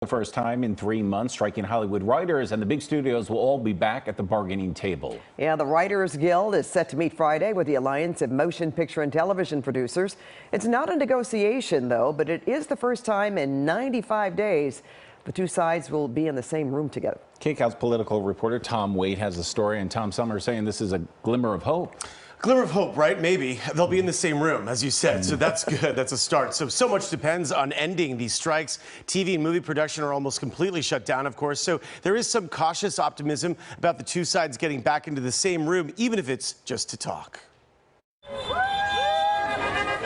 The first time in 3 months, striking Hollywood writers and the big studios will all be back at the bargaining table. Yeah, the Writers Guild is set to meet Friday with the Alliance of Motion Picture and Television Producers. It's not a negotiation, though, but it is the first time in 95 days the two sides will be in the same room together. KCAL's political reporter Tom Wade has the story, and Tom Summer saying this is a glimmer of hope. Glimmer of hope, right? Maybe. They'll be in the same room, as you said, so that's good. That's a start. So much depends on ending these strikes. TV and movie production are almost completely shut down, of course, so there is some cautious optimism about the two sides getting back into the same room, even if it's just to talk.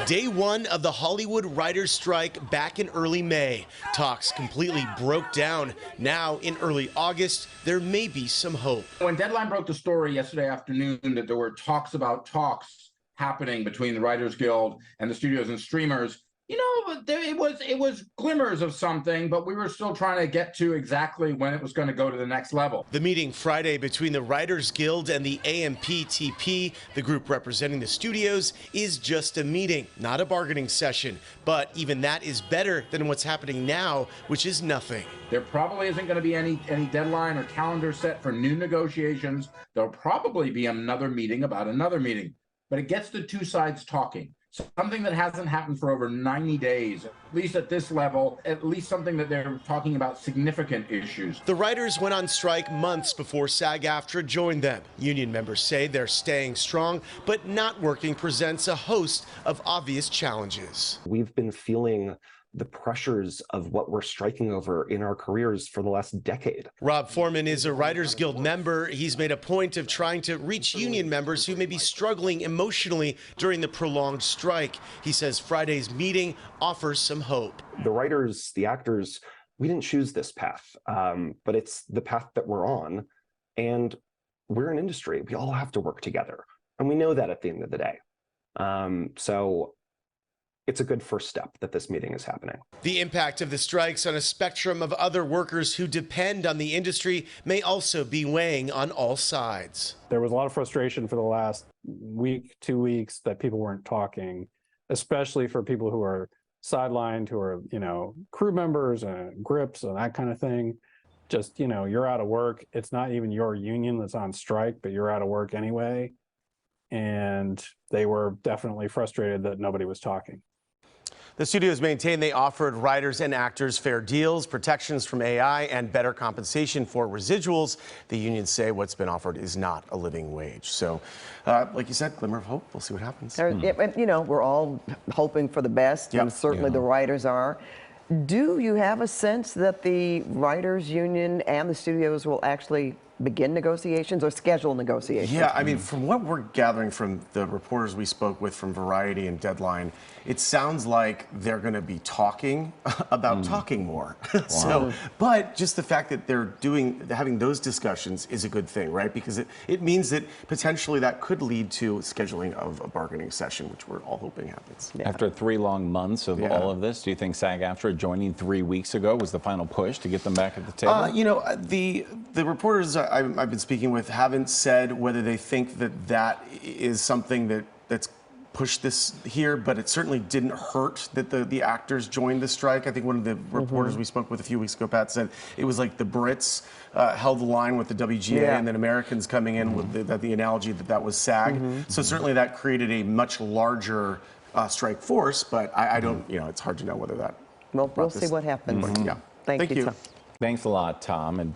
Day one of the Hollywood writers' strike back in early May. Talks completely broke down. Now, in early August, there may be some hope. When Deadline broke the story yesterday afternoon that there were talks happening between the Writers Guild and the studios and streamers, you know, it was glimmers of something, but we were still trying to get to exactly when it was going to go to the next level. The meeting Friday between the Writers Guild and the AMPTP, the group representing the studios, is just a meeting, not a bargaining session. But even that is better than what's happening now, which is nothing. There probably isn't going to be any deadline or calendar set for new negotiations. There'll probably be another meeting about another meeting, but it gets the two sides talking. Something that hasn't happened for over 90 days, at least at this level, at least something that they're talking about significant issues. The writers went on strike months before SAG-AFTRA joined them. Union members say they're staying strong, but not working presents a host of obvious challenges. We've been feeling the pressures of what we're striking over in our careers for the last decade. Rob Foreman is a Writers Guild member. He's made a point of trying to reach union members who may be struggling emotionally during the prolonged strike. He says Friday's meeting offers some hope. The writers, the actors, we didn't choose this path, but it's the path that we're on. And we're an industry. We all have to work together. And we know that at the end of the day. So it's a good first step that this meeting is happening. The impact of the strikes on a spectrum of other workers who depend on the industry may also be weighing on all sides. There was a lot of frustration for the last week, 2 weeks that people weren't talking, especially for people who are sidelined, who are, crew members and grips and that kind of thing. Just, you're out of work. It's not even your union that's on strike, but you're out of work anyway. And they were definitely frustrated that nobody was talking. The studios maintain they offered writers and actors fair deals, protections from AI, and better compensation for residuals. The unions say what's been offered is not a living wage. So, like you said, glimmer of hope. We'll see what happens. We're all hoping for the best, and certainly the writers are. Do you have a sense that the writers' union and the studios will actually begin negotiations or schedule negotiations? Yeah, I mean, from what we're gathering from the reporters we spoke with from Variety and Deadline, it sounds like they're going to be talking about talking more. Wow. But just the fact that they're having those discussions is a good thing, right? Because it means that potentially that could lead to scheduling of a bargaining session, which we're all hoping happens. Yeah. After 3 long months of all of this, do you think SAG-AFTRA joining 3 weeks ago was the final push to get them back at the table? The reporters I've been speaking with haven't said whether they think that is something that's pushed this here, but it certainly didn't hurt that the actors joined the strike. I think one of the reporters we spoke with a few weeks ago, Pat, said it was like the Brits held the line with the WGA and then Americans coming in with the analogy that was SAG. So certainly that created a much larger strike force, but I don't, it's hard to know whether that. Well, we'll see what happens. Yeah. Thank you, Tom. Thanks a lot, Tom. And